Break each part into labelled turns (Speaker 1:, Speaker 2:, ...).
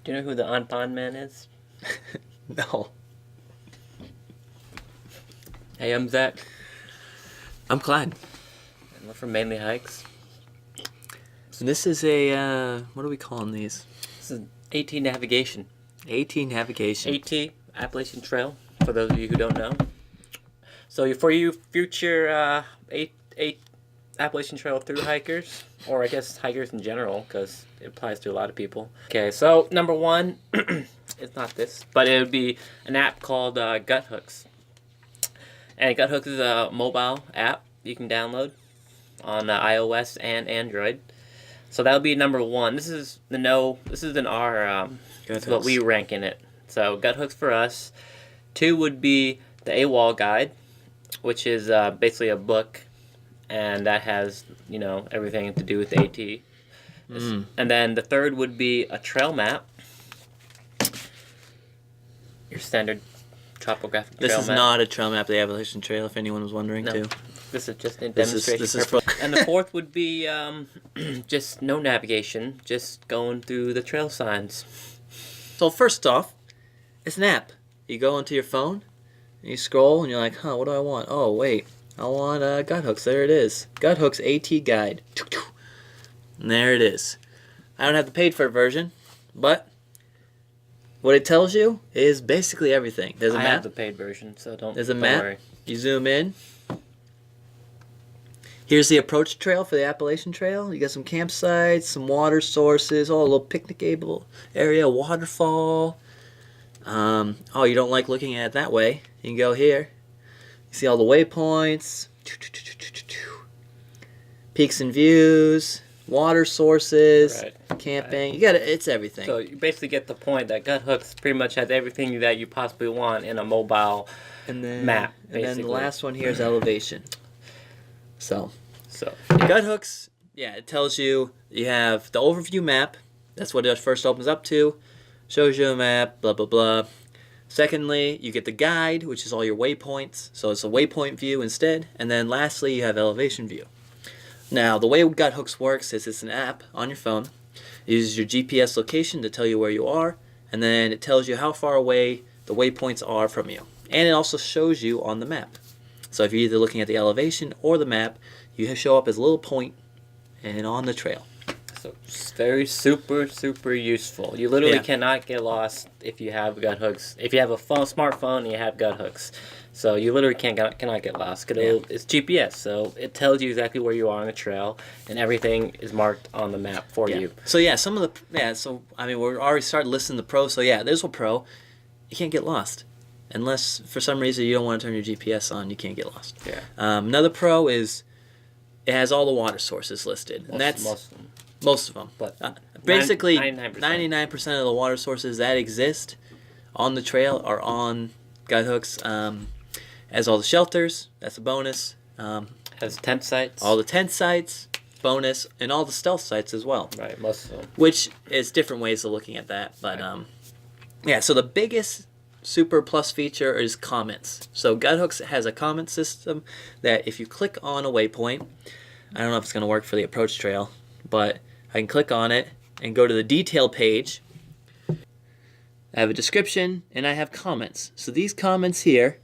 Speaker 1: Do you know who the Anpan Man is?
Speaker 2: No.
Speaker 1: Hey, I'm Zach.
Speaker 2: I'm Clyde.
Speaker 1: And we're from Mainly Hikes.
Speaker 2: And this is a, what are we calling these?
Speaker 1: This is AT navigation.
Speaker 2: AT navigation.
Speaker 1: AT, Appalachian Trail, for those of you who don't know. So for you future Appalachian Trail through hikers, or I guess hikers in general, because it applies to a lot of people. Okay, so number one, it's not this, but it would be an app called Gut Hooks. And Gut Hooks is a mobile app you can download on iOS and Android. So that would be number one. This is in our this is what we rank in it. So Gut Hooks for us. 2 would be the AWOL guide, which is basically a book, and that has everything to do with AT. And then the 3rd would be a trail map. Your standard topographic trail map.
Speaker 2: This is not a trail map of the Appalachian Trail, if anyone was wondering, too.
Speaker 1: This is just a demonstration.
Speaker 2: This is fun.
Speaker 1: And the 4th would be just no navigation, just going through the trail signs.
Speaker 2: So first off, it's an app. You go into your phone, and you scroll, and you're like, what do I want? Oh, wait. I want Gut Hooks. There it is. Gut Hooks AT Guide. And there it is. I don't have the paid-for version, but what it tells you is basically everything. There's a map.
Speaker 1: I have the paid version, so don't
Speaker 2: There's a map.
Speaker 1: worry.
Speaker 2: You zoom in. Here's the approach trail for the Appalachian Trail. You got some campsites, some water sources, a little picnicable area, waterfall. You don't like looking at it that way. You can go here. You see all the waypoints, peaks and views, water sources, camping. You got it. It's everything.
Speaker 1: So you basically get the point that Gut Hooks pretty much has everything that you possibly want in a mobile map.
Speaker 2: And then the last one here is elevation. So
Speaker 1: yeah.
Speaker 2: Gut Hooks, it tells you have the overview map. That's what it first opens up to. Shows you a map, blah, blah, blah. Secondly, you get the guide, which is all your waypoints. So it's a waypoint view instead. And then lastly, you have elevation view. Now, the way Gut Hooks works is it's an app on your phone. It uses your GPS location to tell you where you are. And then it tells you how far away the waypoints are from you. And it also shows you on the map. So if you're either looking at the elevation or the map, you show up as a little point and on the trail.
Speaker 1: So it's very super, super useful. You literally cannot get lost if you have Gut Hooks. If you have a smartphone and you have Gut Hooks. So you literally cannot get lost. It's GPS, so it tells you exactly where you are on the trail, and everything is marked on the map for you.
Speaker 2: So we're already starting listing the pros. So there's a pro. You can't get lost. Unless, for some reason, you don't want to turn your GPS on, you can't get lost.
Speaker 1: Yeah.
Speaker 2: Another pro is it has all the water sources listed. Most of them.
Speaker 1: But
Speaker 2: basically,
Speaker 1: 99%.
Speaker 2: 99% of the water sources that exist on the trail are on Gut Hooks. Has all the shelters. That's a bonus.
Speaker 1: Has tent sites.
Speaker 2: All the tent sites, bonus, and all the stealth sites as well.
Speaker 1: Right, most of them.
Speaker 2: Which is different ways of looking at that. But, so the biggest super plus feature is comments. So Gut Hooks has a comment system that if you click on a waypoint, I don't know if it's going to work for the approach trail, but I can click on it and go to the detail page. I have a description and I have comments. So these comments here,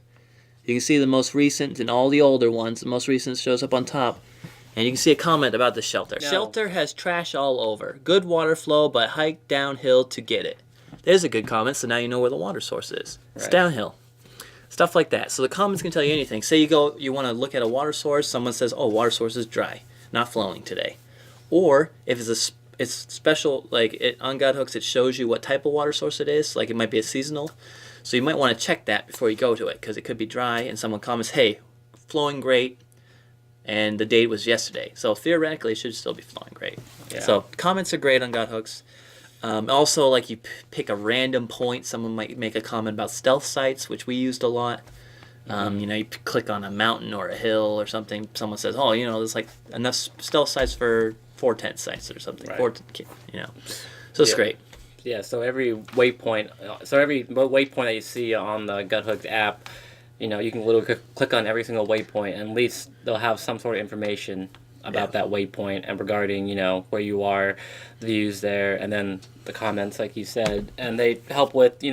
Speaker 2: you can see the most recent and all the older ones. The most recent shows up on top. And you can see a comment about the shelter.
Speaker 1: No.
Speaker 2: Shelter has trash all over. Good water flow, but hike downhill to get it. There's a good comment, so now you know where the water source is. It's downhill. Stuff like that. So the comments can tell you anything. Say you want to look at a water source, someone says, water source is dry, not flowing today. Or if it's special, on Gut Hooks, it shows you what type of water source it is. Like it might be a seasonal. So you might want to check that before you go to it, because it could be dry and someone comments, hey, flowing great, and the date was yesterday. So theoretically, it should still be flowing great. Yeah. So comments are great on Gut Hooks. Also, you pick a random point. Someone might make a comment about stealth sites, which we used a lot. You click on a mountain or a hill or something. Someone says, there's enough stealth sites for 4 tent sites or something.
Speaker 1: Right.
Speaker 2: So it's great.
Speaker 1: Yeah, so every waypoint that you see on the Gut Hooks app, you can literally click on every single waypoint, and at least they'll have some sort of information about that waypoint and regarding, where you are, the views there, and then the comments, like you said. And they help with,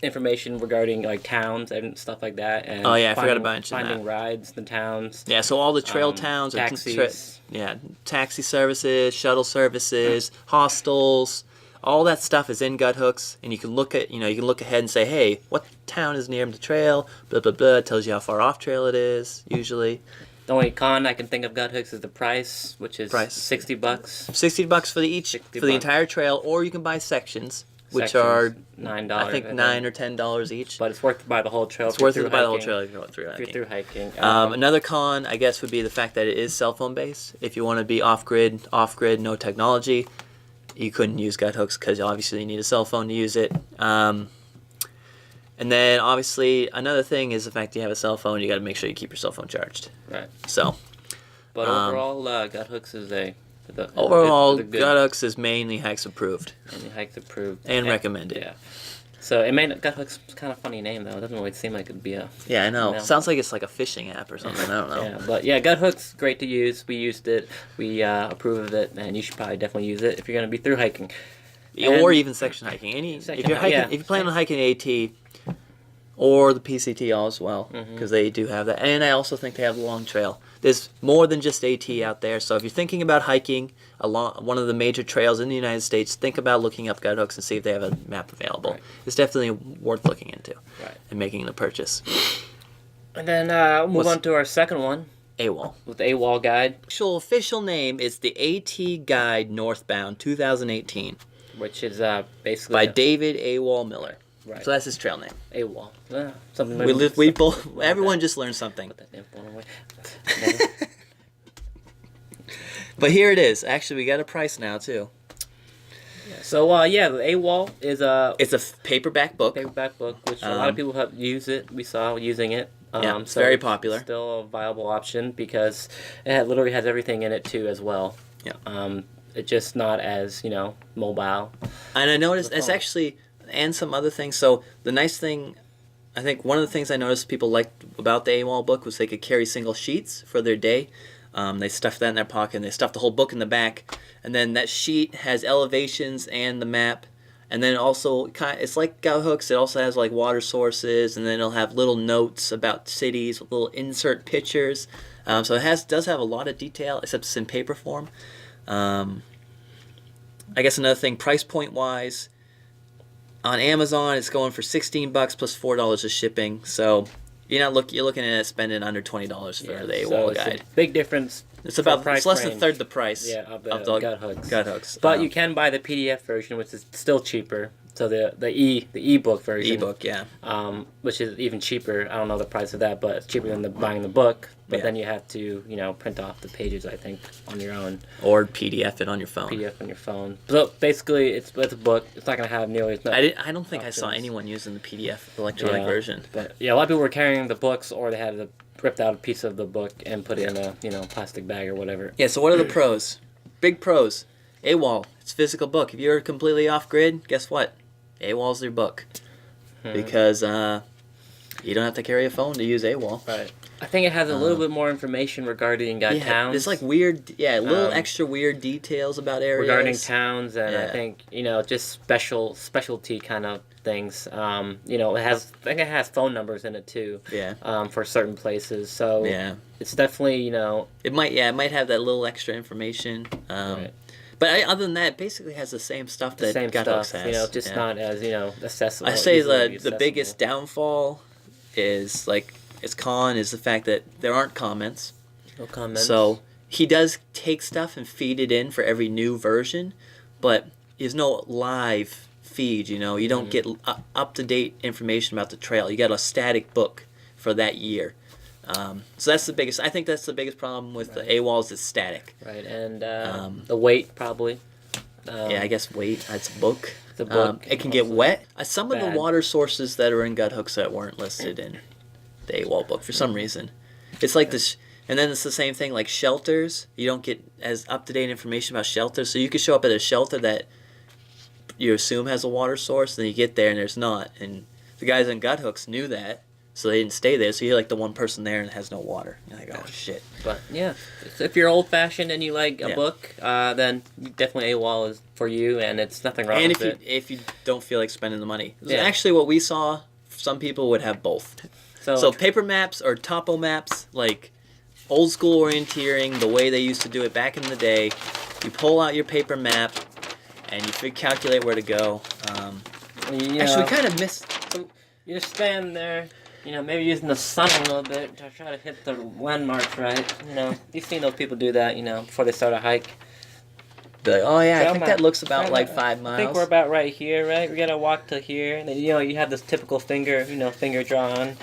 Speaker 1: information regarding like towns and stuff like that. And
Speaker 2: Oh yeah, I forgot to mention
Speaker 1: finding
Speaker 2: that.
Speaker 1: rides, the towns.
Speaker 2: Yeah, so all the trail towns, or
Speaker 1: taxis.
Speaker 2: taxi services, shuttle services, hostels, all that stuff is in Guthooks, and you can look at, you can look ahead and say, hey, what town is near the trail? Blah blah blah. It tells you how far off trail it is usually.
Speaker 1: The only con I can think of Guthooks is the price, which is $60.
Speaker 2: $60 for the entire trail, or you can buy sections, which
Speaker 1: Sections,
Speaker 2: are
Speaker 1: $9.
Speaker 2: I think $9 or $10 each.
Speaker 1: But it's worth to buy the whole trail.
Speaker 2: It's worth it to buy the whole trail if you go through
Speaker 1: If
Speaker 2: hiking.
Speaker 1: you're through hiking.
Speaker 2: Another con, I guess, would be the fact that it is cell phone based. If you want to be off grid, no technology, you couldn't use Guthooks because obviously you need a cell phone to use it. And then obviously another thing is the fact that you have a cell phone. You got to make sure you keep your cell phone charged.
Speaker 1: Right.
Speaker 2: So.
Speaker 1: But overall, Guthooks is
Speaker 2: Guthooks is mainly hikes approved.
Speaker 1: Mainly hikes approved
Speaker 2: and recommended.
Speaker 1: Yeah. So Guthooks is kind of a funny name though. It doesn't really seem like it'd be a.
Speaker 2: Yeah, I know. Sounds like it's like a fishing app or something. I don't know.
Speaker 1: Yeah, but yeah, Guthooks great to use. We used it. We approve of it, and you should probably definitely use it if you're gonna be through hiking.
Speaker 2: Or even section hiking. If you plan on hiking AT. Or the PCT as well, because they do have that. And I also think they have the long trail. There's more than just AT out there. So if you're thinking about hiking along one of the major trails in the United States, think about looking up Guthooks and see if they have a map available.
Speaker 1: Right.
Speaker 2: It's definitely worth looking into and making the purchase.
Speaker 1: And then we'll move on to our second one.
Speaker 2: AWOL.
Speaker 1: With the AWOL guide.
Speaker 2: Actual official name is the AT Guide Northbound 2018.
Speaker 1: Which is basically...
Speaker 2: by David AWOL Miller.
Speaker 1: Right.
Speaker 2: So that's his trail name.
Speaker 1: AWOL.
Speaker 2: Everyone just learned something.
Speaker 1: Put that info away.
Speaker 2: But here it is. Actually, we got a price now too.
Speaker 1: So the AWOL is
Speaker 2: it's a paperback book.
Speaker 1: Which a lot of people have used it. We saw using it.
Speaker 2: It's very popular.
Speaker 1: Still a viable option because it literally has everything in it too as well.
Speaker 2: Yeah.
Speaker 1: It's just not as mobile.
Speaker 2: And I noticed it's actually. And some other things. So the nice thing, I think one of the things I noticed people liked about the AWOL book was they could carry single sheets for their day. They stuffed that in their pocket and they stuffed the whole book in the back. And then that sheet has elevations and the map. And then also, it's like Guthooks, it also has like water sources, and then it'll have little notes about cities with little insert pictures. So it does have a lot of detail, except it's in paper form. I guess another thing, price point wise, on Amazon, it's going for $16 plus $4 of shipping. So you're looking at spending under $20 for the AWOL guide.
Speaker 1: A big difference.
Speaker 2: It's less than a third the price
Speaker 1: of the
Speaker 2: Guthooks.
Speaker 1: But you can buy the PDF version, which is still cheaper. So the ebook version.
Speaker 2: Ebook, yeah.
Speaker 1: Which is even cheaper. I don't know the price of that, but it's cheaper than buying the book. But then you have to, print off the pages, I think, on your own.
Speaker 2: Or PDF it on your phone.
Speaker 1: PDF on your phone. So basically, it's a book. It's not going to have nearly as much.
Speaker 2: I don't think options. I saw anyone using the PDF electronic version.
Speaker 1: But a lot of people were carrying the books, or they had ripped out a piece of the book and put it in a plastic bag or whatever.
Speaker 2: Yeah. So what are the pros? Big pros. AWOL. It's a physical book. If you're completely off grid, guess what? AWOL's your book. Because you don't have to carry a phone to use AWOL.
Speaker 1: Right. I think it has a little bit more information regarding towns.
Speaker 2: There's like weird, little extra weird details about areas.
Speaker 1: Regarding towns, and I think, just specialty kind of things. I think it has phone numbers in it too.
Speaker 2: Yeah.
Speaker 1: For certain places. So it's definitely,
Speaker 2: It might have that little extra information. Right. But other than that, it basically has the same stuff that Guthooks has.
Speaker 1: Just not as, accessible.
Speaker 2: I say the biggest downfall is, its con is the fact that there aren't comments.
Speaker 1: No comments.
Speaker 2: So he does take stuff and feed it in for every new version, but there's no live feed, You don't get up-to-date information about the trail. You got a static book for that year. So I think that's the biggest problem with the AWOL is it's static.
Speaker 1: Right, and the weight probably.
Speaker 2: I guess weight. It's a book.
Speaker 1: The book.
Speaker 2: It can get wet. Some of the water sources that are in Guthooks that weren't listed in the AWOL book for some reason. It's like this, and then it's the same thing like shelters. You don't get as up-to-date information about shelters. So you could show up at a shelter that you assume has a water source, and then you get there and there's not. And the guys in Guthooks knew that. So they didn't stay there. So you're like the one person there and has no water. You're like, oh shit.
Speaker 1: But yeah, if you're old fashioned and you like a book, then definitely AWOL is for you, and it's nothing wrong with it.
Speaker 2: And if you don't feel like spending the money, actually what we saw, some people would have both. So paper maps or topo maps, like old school orienteering, the way they used to do it back in the day. You pull out your paper map, and you calculate where to go. Actually, we kind of missed.
Speaker 1: So you just stand there. Maybe using the sun a little bit to try to hit the landmarks right. You've seen those people do that, before they start a hike.
Speaker 2: Be like, oh yeah, I think that looks about like 5 miles.
Speaker 1: I think we're about right here, right? We gotta walk to here. And then, you have this typical finger drawn.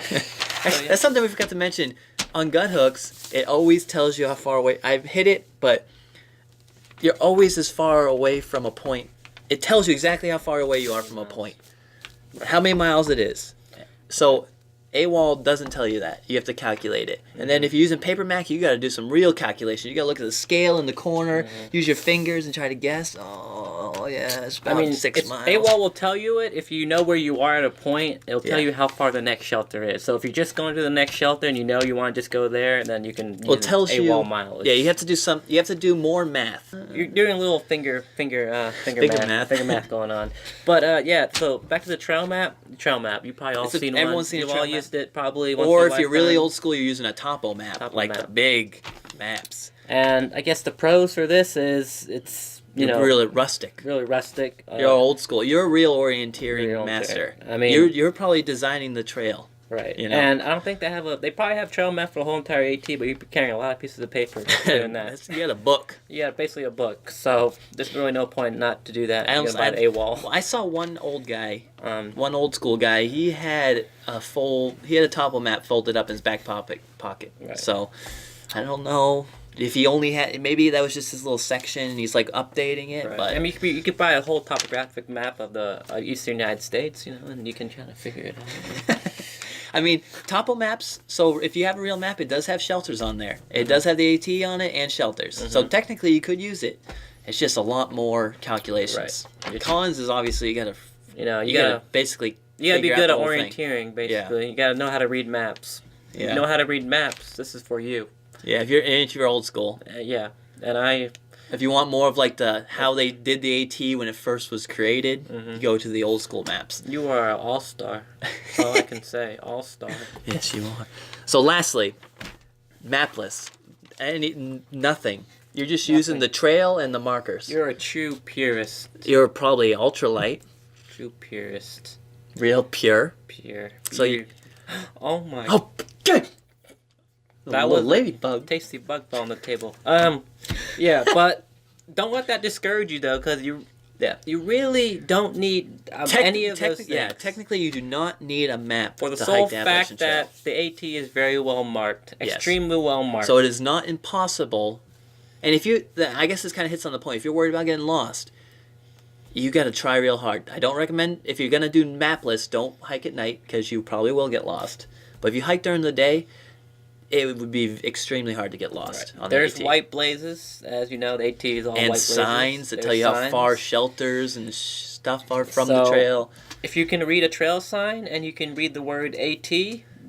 Speaker 2: That's something we forgot to mention. On gut hooks, it always tells you how far away. I've hit it, but you're always as far away from a point. It tells you exactly how far away you are from a point. How many miles it is. So AWOL doesn't tell you that. You have to calculate it. And then if you're using paper map, you got to do some real calculation. You got to look at the scale in the corner, use your fingers and try to guess. Oh, yeah, it's about 6 miles.
Speaker 1: AWOL will tell you it. If you know where you are at a point, it'll tell you how far the next shelter is. So if you're just going to the next shelter and you want to just go there, then you can use AWOL mileage.
Speaker 2: Yeah, you have to do you have to do more math.
Speaker 1: You're doing a little finger math going on. But so back to the trail map. You've probably all seen one.
Speaker 2: Everyone's seen a trail map.
Speaker 1: It probably once
Speaker 2: or if you're really old school, you're using a topo map, the big maps.
Speaker 1: And I guess the pros for this is it's
Speaker 2: really rustic.
Speaker 1: You're
Speaker 2: old school. You're a real orienteering master. I mean, you're probably designing the trail.
Speaker 1: Right. And I don't think they probably have trail map for the whole entire AT, but you're carrying a lot of pieces of paper doing that.
Speaker 2: You got a book.
Speaker 1: Yeah, basically a book. So there's really no point not to do that. AWOL.
Speaker 2: I saw one old guy, one old school guy. He had a topo map folded up in his back pocket.
Speaker 1: Right.
Speaker 2: So I don't know if he only had. Maybe that was just his little section, and he's like updating it.
Speaker 1: Right.
Speaker 2: But
Speaker 1: you could buy a whole topographic map of the eastern United States, and you can try to figure it out.
Speaker 2: I mean, topo maps, so if you have a real map, it does have shelters on there. It does have the AT on it and shelters. So technically you could use it. It's just a lot more calculations. Right. Cons is obviously you gotta basically
Speaker 1: you gotta be good at orienteering, basically. Yeah. You gotta know how to read maps.
Speaker 2: Yeah.
Speaker 1: You know how to read maps, this is for you.
Speaker 2: Yeah, if you're old school.
Speaker 1: And
Speaker 2: if you want more of like how they did the AT when it first was created, you go to the old school maps.
Speaker 1: You are an all-star. That's all I can say. All-star.
Speaker 2: Yes, you are. So lastly, mapless. Nothing. You're just using the trail and the markers.
Speaker 1: You're a true purist.
Speaker 2: You're probably ultralight.
Speaker 1: True purist.
Speaker 2: Real pure.
Speaker 1: Pure.
Speaker 2: So you...
Speaker 1: Oh my...
Speaker 2: Oh, good!
Speaker 1: That was
Speaker 2: ladybug.
Speaker 1: Tasty bug fell on the table. Yeah, but don't let that discourage you though, because you really don't need any of those things.
Speaker 2: Yeah, technically you do not need a map
Speaker 1: for the sole fact that the AT is very well marked, extremely well marked.
Speaker 2: So it is not impossible. And I guess this kind of hits on the point. If you're worried about getting lost, you got to try real hard. I don't recommend, if you're gonna do mapless, don't hike at night because you probably will get lost. But if you hike during the day, it would be extremely hard to get lost on the AT.
Speaker 1: There's white blazes, as you know, the AT is all white blazes.
Speaker 2: And signs that tell you how far shelters and stuff are from the trail.
Speaker 1: If you can read a trail sign and you can read the word AT,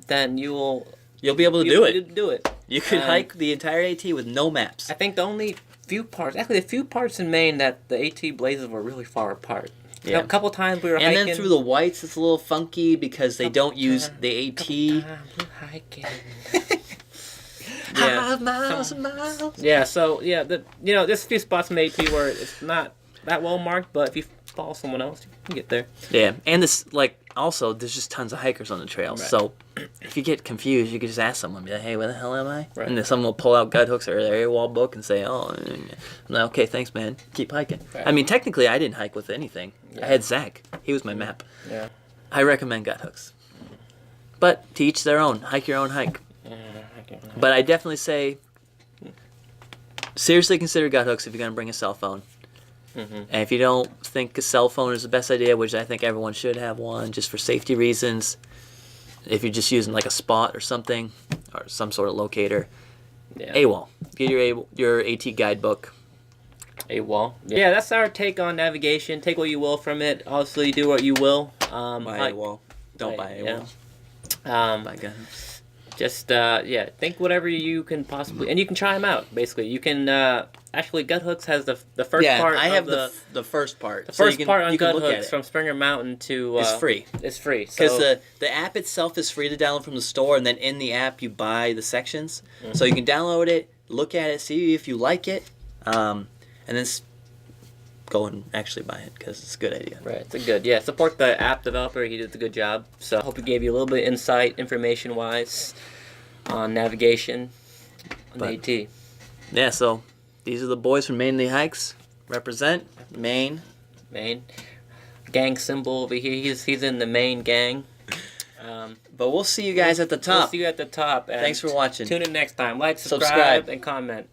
Speaker 1: then you'll
Speaker 2: be able to do
Speaker 1: it.
Speaker 2: You could hike the entire AT with no maps.
Speaker 1: I think the only few parts in Maine that the AT blazes were really far apart.
Speaker 2: Yeah.
Speaker 1: A couple times we were hiking.
Speaker 2: And then through the whites, it's a little funky because they don't use the AT.
Speaker 1: We were hiking.
Speaker 2: 5 miles and miles.
Speaker 1: Yeah, so there's a few spots in the AT where it's not that well marked, but if you follow someone else, you can get there.
Speaker 2: Yeah, and this also there's just tons of hikers on the trail. Right. So if you get confused, you can just ask someone, be like, "Hey, where the hell am I?" Right. And then someone will pull out gut hooks or their AWOL book and say, "Oh," I'm like, "Okay, thanks, man. Keep hiking." Right. I mean, technically, I didn't hike with anything. Yeah. I had Zach. He was my map.
Speaker 1: Yeah.
Speaker 2: I recommend gut hooks, but to each their own. Hike your own hike. But I definitely say, seriously consider gut hooks if you're going to bring a cell phone. And if you don't think a cell phone is the best idea, which I think everyone should have one just for safety reasons, if you're just using like a spot or something, or some sort of locator, AWOL. Get your AT guidebook.
Speaker 1: AWOL. Yeah, that's our take on navigation. Take what you will from it. Obviously, do what you will.
Speaker 2: Buy AWOL. Don't buy AWOL. My goodness.
Speaker 1: Just think whatever you can possibly, and you can try them out. Basically, you can actually Gut Hooks has the first part.
Speaker 2: I have
Speaker 1: of
Speaker 2: the first part.
Speaker 1: the first part on
Speaker 2: you can
Speaker 1: Gut
Speaker 2: look at
Speaker 1: Hooks
Speaker 2: it.
Speaker 1: from Springer Mountain to
Speaker 2: It's free.
Speaker 1: It's free
Speaker 2: Because
Speaker 1: so,
Speaker 2: the app itself is free to download from the store, and then in the app you buy the sections. So you can download it, look at it, see if you like it, and then go and actually buy it because it's a good idea.
Speaker 1: Right, it's a good support the app developer. He did a good job. So I hope he gave you a little bit of insight, information wise, on navigation on the AT.
Speaker 2: Yeah, so these are the boys from Mainly Hikes. Represent Maine.
Speaker 1: Gang symbol over here. He's in the Maine gang.
Speaker 2: But we'll see you guys at the top.
Speaker 1: We'll see you at the top. And
Speaker 2: Thanks for watching.
Speaker 1: Tune in next time. Like,
Speaker 2: Subscribe.
Speaker 1: and comment.